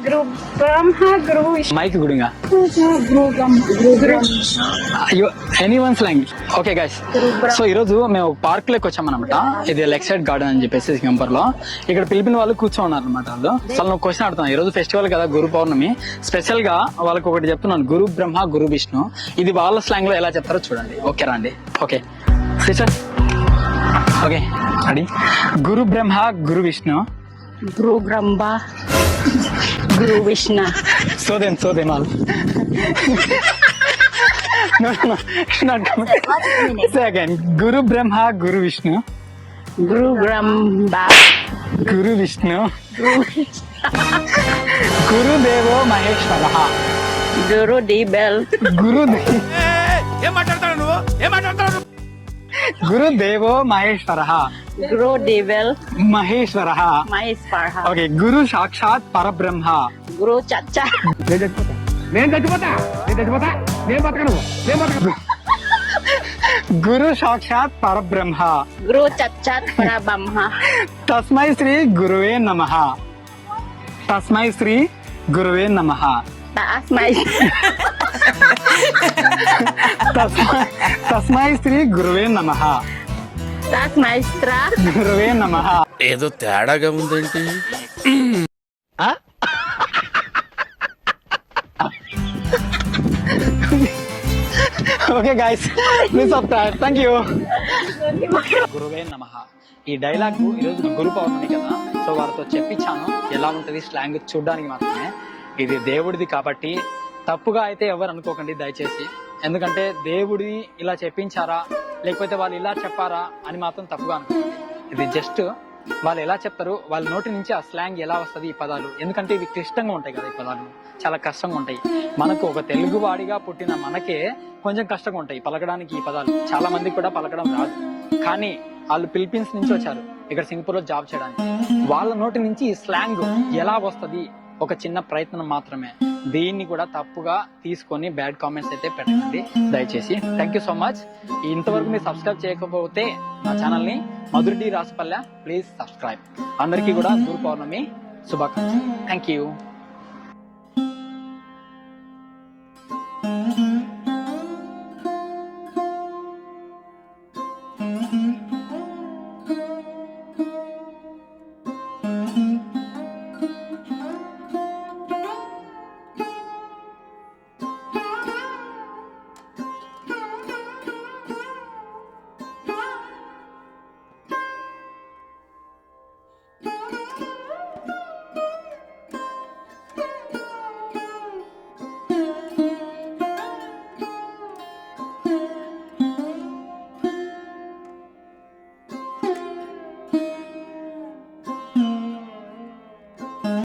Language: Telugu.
Guru Brahma, Guru Vishnu. మైక్ గుడిగా Guru Brahma. Any one slang. Okay guys, so ఈరోజు మేము పార్క్ లోకి వచ్చామన్నమాట. ఇది లెక్ సైడ్ గార్డెన్ అని చెప్పేసి గంపర్ లో. ఇక్కడ పిలిపిన వాళ్ళు కూర్చోన్నారు అనమాట. వాళ్ళు అసలు నువ్వు క్వశ్చన్ అడుగుతున్నాను. ఈ రోజు ఫెస్టివల్ కదా, గురు పౌర్ణమి స్పెషల్ గా వాళ్ళకి ఒకటి చెప్తున్నాను. గురు బ్రహ్మ గురు విష్ణు, ఇది వాళ్ళ స్లాంగ్ లో ఎలా చెప్తారో చూడండి. ఓకే రండి. ఓకే సిస్టర్, ఓకే అడి. గురు Brahma Guru Vishnu. Guru Brahma, Guru Vishnu. సోదేం వాళ్ళు. Second, Guru Brahma Guru Vishnu. Guru Brahma, Guru Vishnu. Guru గురుదేవో మహేశ్వర. Guru Debel, గురుదేవో Maheshwara. Guru Debel, Maheshwara. Maheshwara, okay, Guru సాక్షాత్ పరబ్రహ్మ. Guru Chacha, గురు సాక్షాత్ పరబ్రహ్మ. Guru Chacha Parabhamma, తస్మై శ్రీ గురువే నమః. తస్మై శ్రీ గురువే నమః. Tasmai, తస్మై శ్రీ గురువే నమః. Tasmaistra, గురువే నమః. ఏదో తేడాగా ఉందేంటి? Okay guys, please subscribe. Thank you. గురువే నమః. ఈ డైలాగ్ ఈరోజు గురు పౌర్ణమి కదా, సో వాళ్ళతో చెప్పించాను ఎలా ఉంటది స్లాంగ్ చూడడానికి మాత్రమే. ఇది దేవుడిది కాబట్టి తప్పుగా అయితే ఎవరు అనుకోకండి దయచేసి. ఎందుకంటే దేవుడి ఇలా చెప్పించారా లేకపోతే వాళ్ళు ఇలా చెప్పారా అని మాత్రం తప్పుగా అనుకోండి. ఇది జస్ట్ వాళ్ళు ఎలా చెప్తారు, వాళ్ళ నోటి నుంచి ఆ స్లాంగ్ ఎలా వస్తుంది, ఈ పదాలు. ఎందుకంటే ఇవి క్లిష్టంగా ఉంటాయి కదా, ఈ పదాలు చాలా కష్టంగా ఉంటాయి. మనకు ఒక తెలుగు వాడిగా పుట్టిన మనకే కొంచెం కష్టంగా ఉంటాయి పలకడానికి ఈ పదాలు. చాలా మందికి కూడా పలకడం రాదు. కానీ వాళ్ళు ఫిలిప్పీన్స్ నుంచి వచ్చారు ఇక్కడ సింగపూర్ లో జాబ్ చేయడానికి. వాళ్ళ నోటి నుంచి ఈ స్లాంగ్ ఎలా వస్తుంది ఒక చిన్న ప్రయత్నం మాత్రమే. దీన్ని కూడా తప్పుగా తీసుకొని బ్యాడ్ కామెంట్స్ అయితే పెట్టండి దయచేసి. Thank you so much. ఇంతవరకు మీరు సబ్స్క్రైబ్ చేయకపోతే నా ఛానల్ ని మధుర్ డి రాసపల్లె ప్లీజ్ సబ్స్క్రైబ్. అందరికీ కూడా గురు పౌర్ణమి శుభాకాంక్షలు. Thank you.